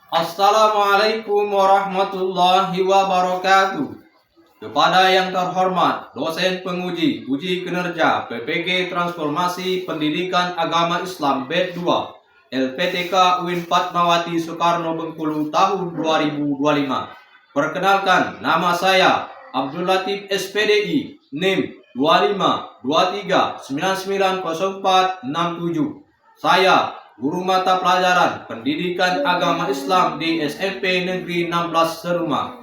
Assalamualaikum warahmatullahi wabarakatuh. Kepada yang terhormat dosen penguji uji kinerja PPG Transformasi Pendidikan Agama Islam BED 2 LPTK UIN Fatmawati Soekarno Bengkulu tahun 2025. Perkenalkan, nama saya Abdul Latif SPDI NIM 2523990467. Saya guru mata pelajaran Pendidikan Agama Islam di SMP Negeri 16 Seruma.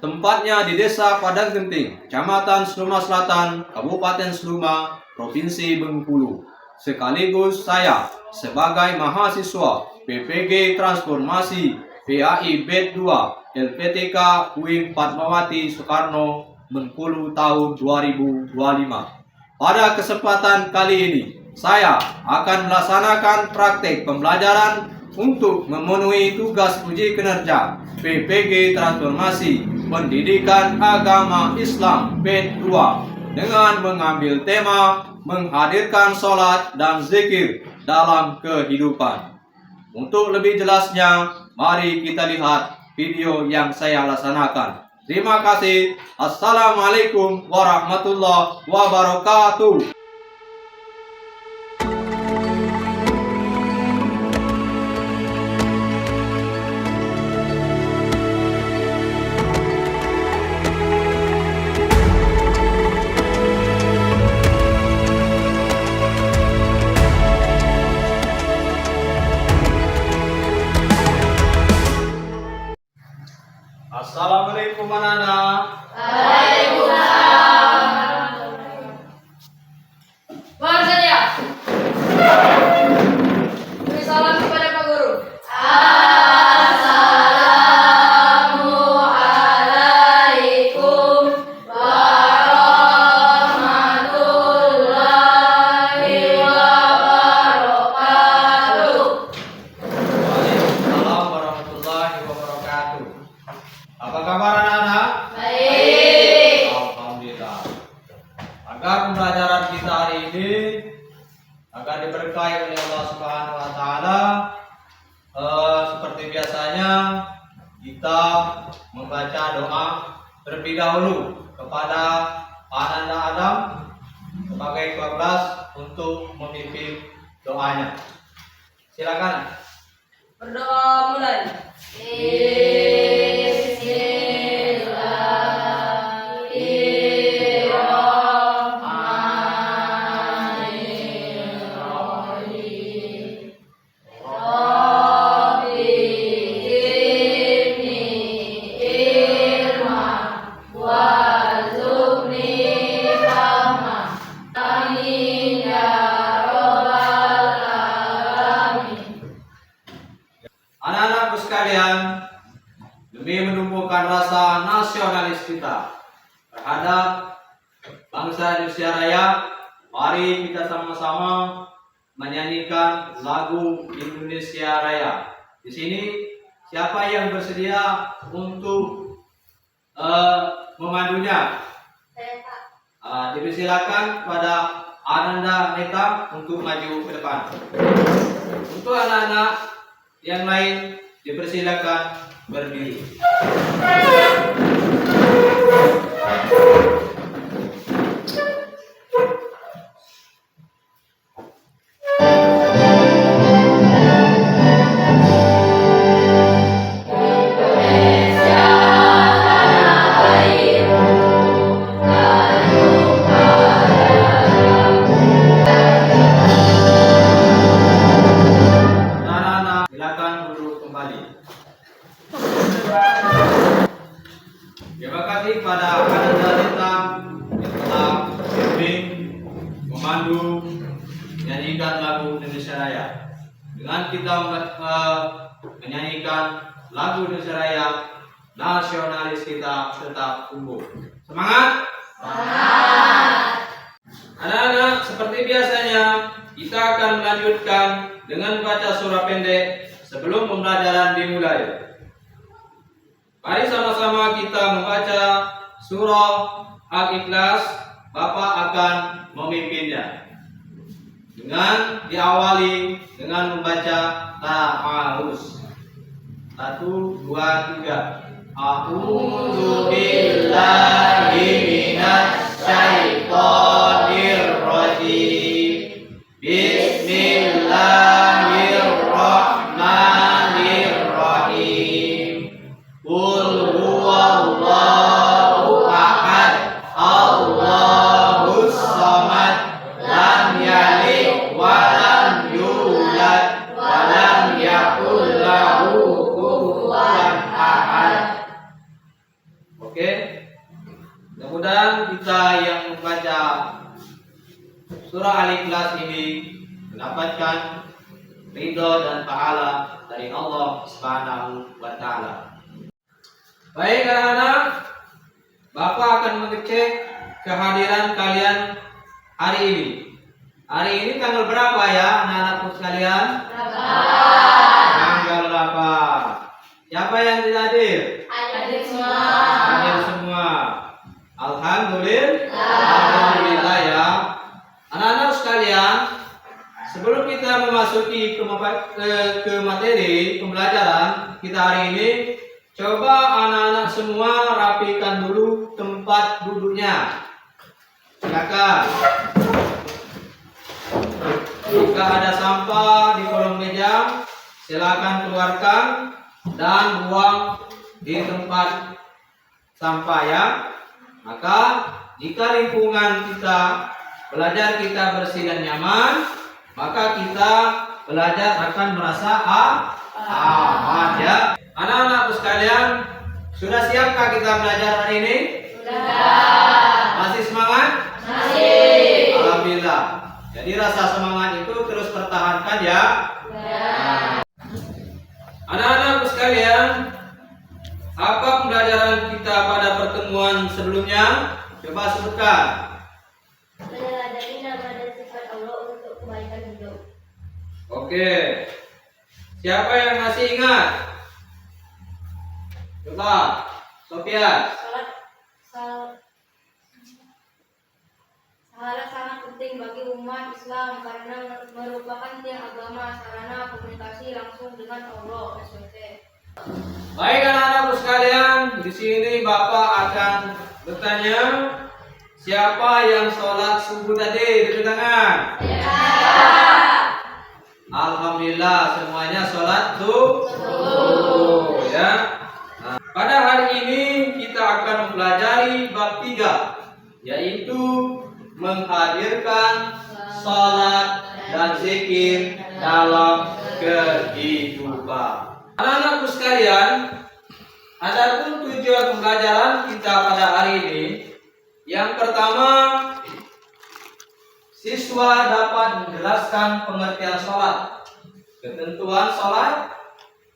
Tempatnya di Desa Padang Genting, Kecamatan Seluma Selatan, Kabupaten Seluma, Provinsi Bengkulu. Sekaligus saya sebagai mahasiswa PPG Transformasi PAI BED 2 LPTK UIN Fatmawati Soekarno Bengkulu tahun 2025. Pada kesempatan kali ini, saya akan melaksanakan praktek pembelajaran untuk memenuhi tugas uji kinerja PPG Transformasi Pendidikan Agama Islam BED 2 dengan mengambil tema menghadirkan sholat dan zikir dalam kehidupan. Untuk lebih jelasnya, mari kita lihat video yang saya laksanakan. Terima kasih. Assalamualaikum warahmatullahi wabarakatuh. Assalamualaikum anak-anak. Waalaikumsalam. Mohon saja. Beri salam kepada Pak Guru. Assalamualaikum warahmatullahi wabarakatuh. Waalaikumsalam warahmatullahi wabarakatuh. Apa kabar anak-anak? Baik. Alhamdulillah. Agar pembelajaran kita hari ini agar diberkahi oleh Allah Subhanahu wa taala, seperti biasanya kita membaca doa terlebih dahulu kepada Ananda Adam sebagai ketua kelas untuk memimpin doanya. Silakan. Berdoa mulai. Bismillahirrahmanirrahim. Rabbi zidni ilman warzuqni fahma. Amin ya rabbal alamin. Anak-anakku sekalian, demi menumbuhkan rasa nasionalis kita terhadap bangsa Indonesia Raya, mari kita sama-sama menyanyikan lagu Indonesia Raya. Di sini siapa yang bersedia untuk memandunya? Dipersilakan pada Ananda Neta untuk maju ke depan. Untuk anak-anak yang lain dipersilakan berdiri. Anak-anak silakan duduk kembali. Terima kasih pada Ananda Neta yang telah membimbing, memandu, menyanyikan lagu Indonesia Raya. Dengan kita menyanyikan lagu Indonesia Raya, nasionalis kita tetap tumbuh. Semangat! Anak-anak, seperti biasanya kita akan melanjutkan dengan baca surah pendek sebelum pembelajaran dimulai. Mari sama-sama kita membaca surah Al-Ikhlas. Bapak akan memimpinnya dengan diawali dengan membaca ta'awuz. 1, 2, 3. A'udzu billahi minasy syaithanir rajim. Bismillahirrahmanirrahim. Qul huwallahu ahad, Allahus samad, lam yalid wa lam yulad wa lam yakul lahu kufuwan ahad. Oke. Mudah-mudahan kita yang membaca surah Al-Ikhlas ini mendapatkan ridho dan pahala dari Allah Subhanahu wa taala. Baik anak-anak, Bapak akan mengecek kehadiran kalian hari ini. Hari ini tanggal berapa ya anak-anakku sekalian? Tanggal 8. Siapa yang tidak hadir? Hadir semua. Hadir semua. Alhamdulillah ya. Anak-anak sekalian, sebelum kita memasuki ke materi pembelajaran kita hari ini, coba anak-anak semua rapikan dulu tempat duduknya. Silakan. Jika ada sampah di kolong meja, silakan keluarkan dan buang di tempat sampah ya. Maka jika lingkungan kita belajar kita bersih dan nyaman, maka kita belajar akan merasa aman ya. Anak-anakku sekalian, sudah siapkah kita belajar hari ini? Sudah. Masih semangat? Masih. Alhamdulillah. Jadi rasa semangat itu terus pertahankan ya. Anak-anakku sekalian, apa pembelajaran kita pada pertemuan sebelumnya? Coba sebutkan. Meneladani nama dan sifat Allah untuk kebaikan hidup. Oke. Siapa yang masih ingat? Coba, Sofia. Salat sangat penting bagi umat Islam karena merupakan tiang agama, sarana komunikasi langsung dengan Allah SWT. Baik anak-anakku sekalian, di sini Bapak akan bertanya, siapa yang sholat subuh tadi? Tunjuk tangan. Alhamdulillah, semuanya sholat subuh ya. Nah, pada hari ini kita akan mempelajari bab 3, yaitu menghadirkan sholat dan zikir dalam kehidupan. Anak-anakku sekalian, adapun tujuan pembelajaran kita pada hari ini, yang pertama, siswa dapat menjelaskan pengertian sholat, ketentuan sholat,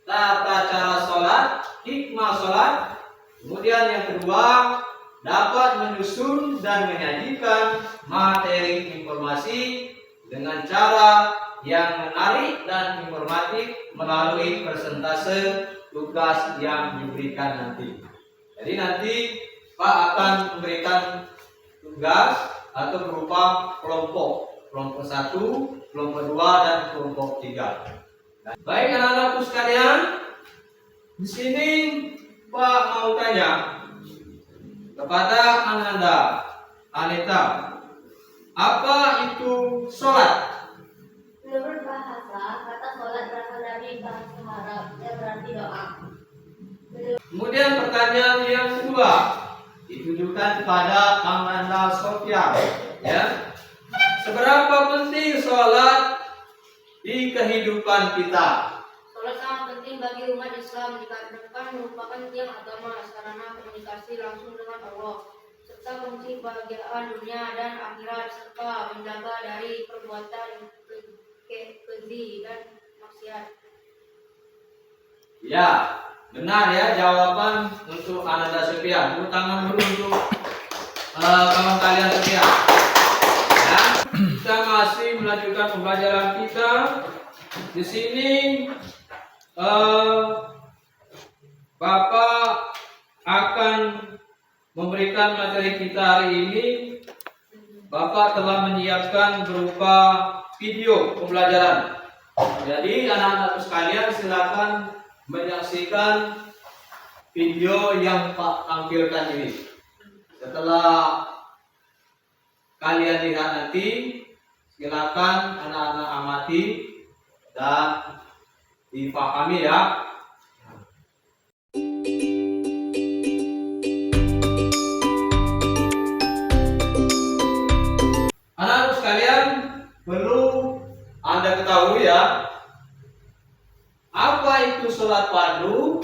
tata cara sholat, hikmah sholat. Kemudian yang kedua, dapat menyusun dan menyajikan materi informasi dengan cara yang menarik dan informatif melalui persentase tugas yang diberikan nanti. Jadi nanti Pak akan memberikan tugas atau berupa kelompok 1, kelompok 2 dan kelompok 3. Baik anak-anakku sekalian, di sini Pak mau tanya kepada Aneta, apa itu sholat? Menurut bahasa, kata sholat berasal dari bahasa Arab yang berarti doa. Kemudian pertanyaan yang kedua ditujukan kepada Amanda Sofia, ya. Seberapa penting sholat di kehidupan kita? Sholat sangat penting bagi umat Islam dikarenakan merupakan tiang agama, sarana komunikasi langsung dengan Allah, serta kunci kebahagiaan dunia dan akhirat, serta menjaga dari perbuatan keji dan maksiat. Ya, benar ya jawaban untuk Ananda Sofia. Tepuk tangan dulu untuk kawan kalian Sofia. Ya, kita masih melanjutkan pembelajaran kita. Di sini Bapak akan memberikan materi kita hari ini. Bapak telah menyiapkan berupa video pembelajaran. Jadi anak-anak sekalian silakan menyaksikan video yang Pak tampilkan ini. Setelah kalian lihat nanti, silakan anak-anak amati dan dipahami ya. Anak-anak sekalian, perlu Anda ketahui ya, apa itu sholat fardu?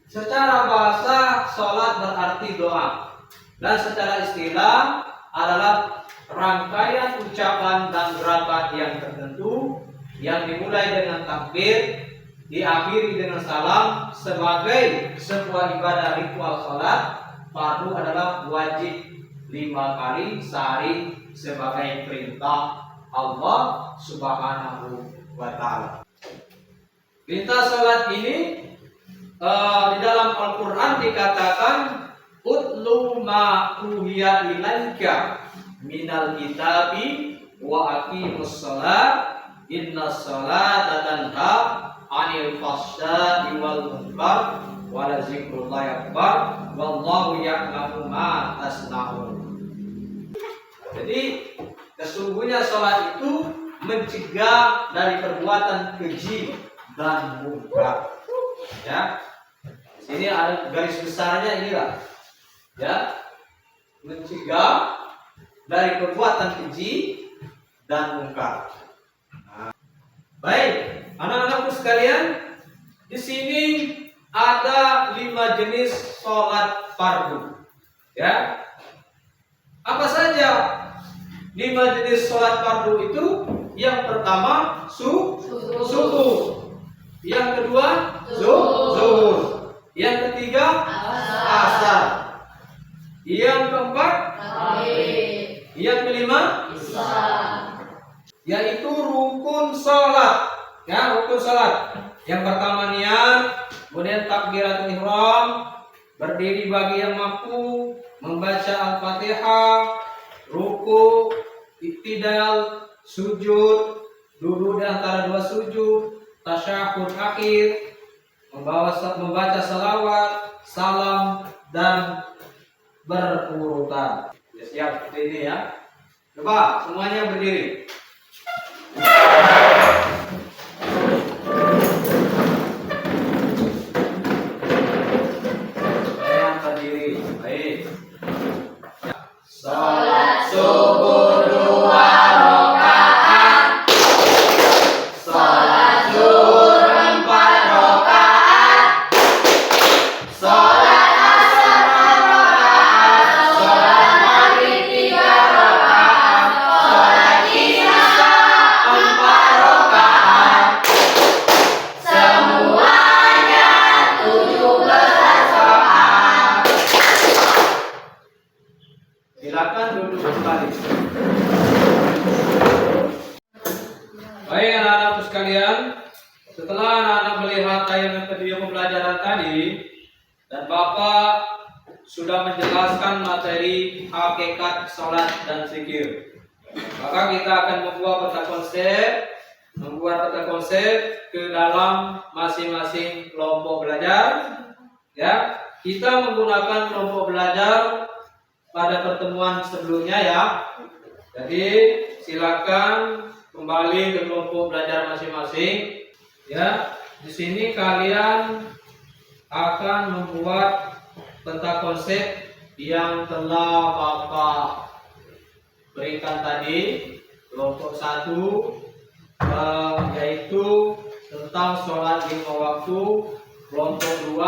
Secara bahasa, sholat berarti doa, dan secara istilah adalah rangkaian ucapan dan gerakan yang tertentu yang dimulai dengan takbir, diakhiri dengan salam sebagai sebuah ibadah ritual. Sholat fardu adalah wajib 5 kali sehari sebagai perintah Allah Subhanahu wa Ta'ala. Perintah sholat ini di dalam Al-Quran dikatakan utlu ma uhiya ilaika minal kitabi wa aqimus sholat inna sholata tanha anil fahsya'i wal munkar wa la zikrullahi akbar wallahu ya'lamu ma tasna'un. Jadi sesungguhnya sholat itu mencegah dari perbuatan keji dan munkar. Ya, di sini ada garis besarnya inilah. Ya, mencegah dari perbuatan keji dan munkar. Nah, baik, anak-anakku sekalian, di sini ada 5 jenis sholat fardu. Ya, apa saja 5 jenis sholat fardu itu? Yang pertama subuh, yang kedua zuhur, yang ketiga asar, yang keempat yang kelima yaitu rukun sholat. Ya, rukun sholat. Yang pertama niat, kemudian takbiratul ihram, berdiri bagi yang mampu, membaca Al-Fatihah, ruku, iktidal, sujud, duduk di antara 2 sujud, tasyahud akhir, membaca salawat, salam, dan berurutan. Ya, siap seperti ini ya. Coba semuanya berdiri. Saya berdiri. Baik. Salat subuh 2 rakaat. Salat zuhur 4 rakaat. Salat asar 4 rakaat. Salat maghrib 3 rakaat. Salat isya 4 rakaat. Semuanya 17 rakaat. Silakan duduk kembali. Baik anak-anakku sekalian, setelah anak-anak melihat tayangan video pembelajaran tadi dan Bapak sudah menjelaskan materi hakikat sholat dan zikir, maka kita akan membuat peta konsep ke dalam masing-masing kelompok belajar. Ya, kita menggunakan kelompok belajar pada pertemuan sebelumnya ya. Jadi silakan kembali ke kelompok belajar masing-masing. Ya, di sini kalian akan membuat peta konsep yang telah Bapak berikan tadi. Kelompok 1 yaitu tentang sholat 5 waktu. Kelompok 2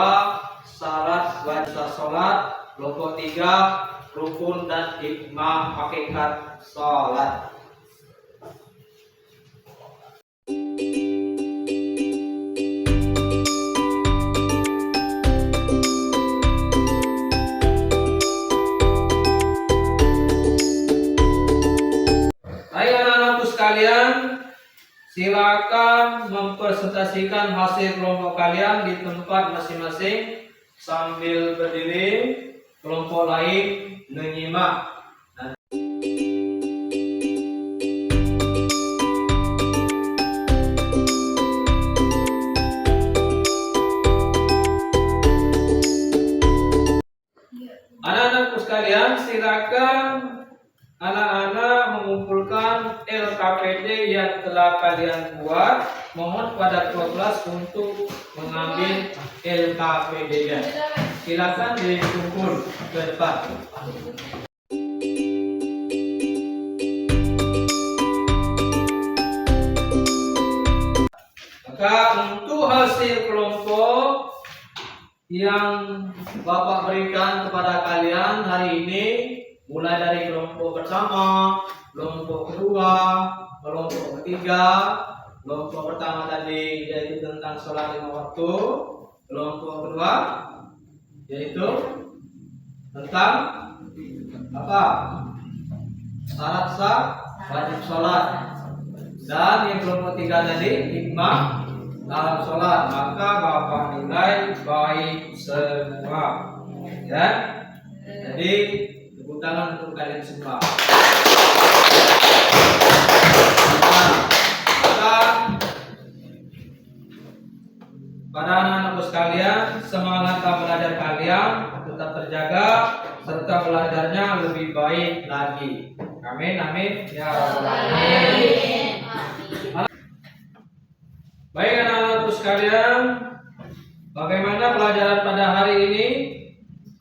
syarat wajib sholat. Kelompok 3 rukun dan hikmah hakikat sholat. Hai anak-anakku sekalian, silakan mempresentasikan hasil kelompok kalian di tempat masing-masing sambil berdiri. Kelompok lain menyimak. LKPD yang telah kalian buat, mohon pada ketua kelas untuk mengambil LKPD-nya. Silakan dikumpul ke depan. Maka untuk hasil kelompok yang Bapak berikan kepada kalian hari ini, mulai dari kelompok pertama, kelompok kedua, kelompok ketiga, kelompok pertama tadi yaitu tentang sholat 5 waktu, kelompok kedua yaitu tentang apa? Syarat sah wajib sholat. Dan yang kelompok tiga tadi hikmah dalam sholat. Maka Bapak nilai baik semua, ya. Jadi tepuk tangan untuk kalian semua. Nah, maka pada anak-anakku sekalian, semangat belajar kalian tetap terjaga serta belajarnya lebih baik lagi. Amin, amin, ya rabbal alamin. Baik anak-anakku sekalian, bagaimana pelajaran pada hari ini?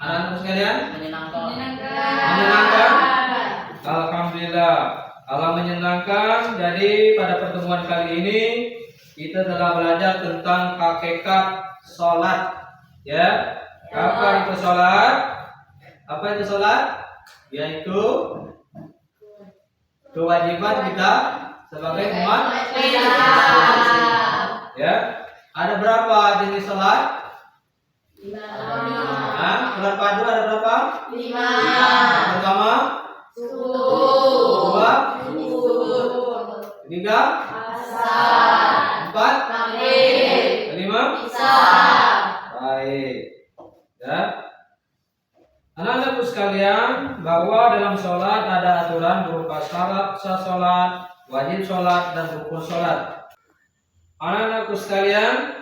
Anak-anakku sekalian? Menyenangkan? Alhamdulillah, Allah menyenangkan. Jadi pada pertemuan kali ini kita telah belajar tentang hakikat sholat, ya. Apa itu sholat? Apa itu sholat? Yaitu kewajiban kita sebagai umat Islam. Ya, ada berapa jenis sholat? 5. Sholat fardu ada berapa? 5. Pertama, kedua, ketiga, empat, kelima, baik. Ya. Anak-anakku sekalian, bahwa dalam sholat ada aturan berupa syarat sah sholat, wajib sholat, dan rukun sholat. Anak-anakku sekalian,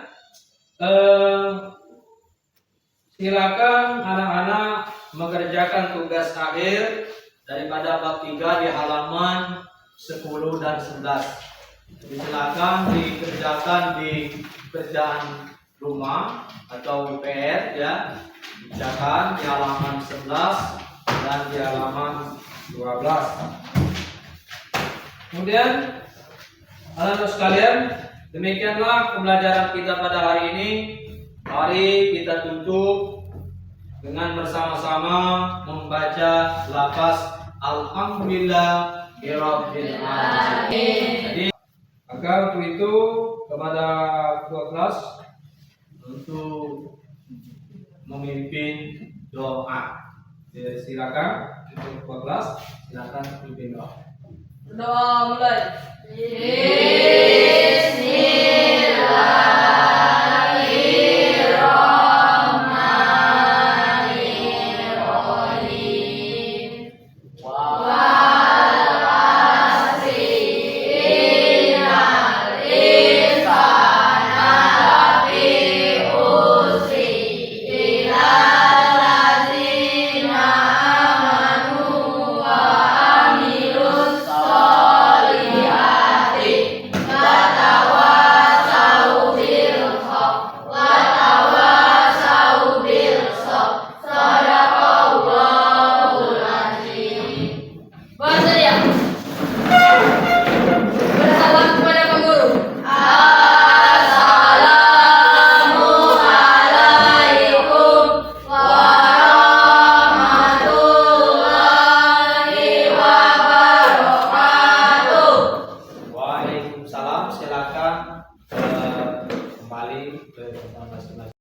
silakan anak-anak mengerjakan tugas akhir daripada bab 3 di halaman 10 dan 11. Silakan dikerjakan di kerjaan rumah atau PR, ya. Kerjakan di halaman 11 dan di halaman 12. Kemudian anak-anak sekalian, demikianlah pembelajaran kita pada hari ini. Mari kita tutup dengan bersama-sama membaca lafaz Alhamdulillah Rabbil Alamin. Jadi, maka untuk itu kepada ketua kelas untuk memimpin doa. Jadi, silakan untuk ketua kelas, silakan memimpin doa. Doa mulai. Waalaikumsalam, silakan kembali ke tempat masing-masing.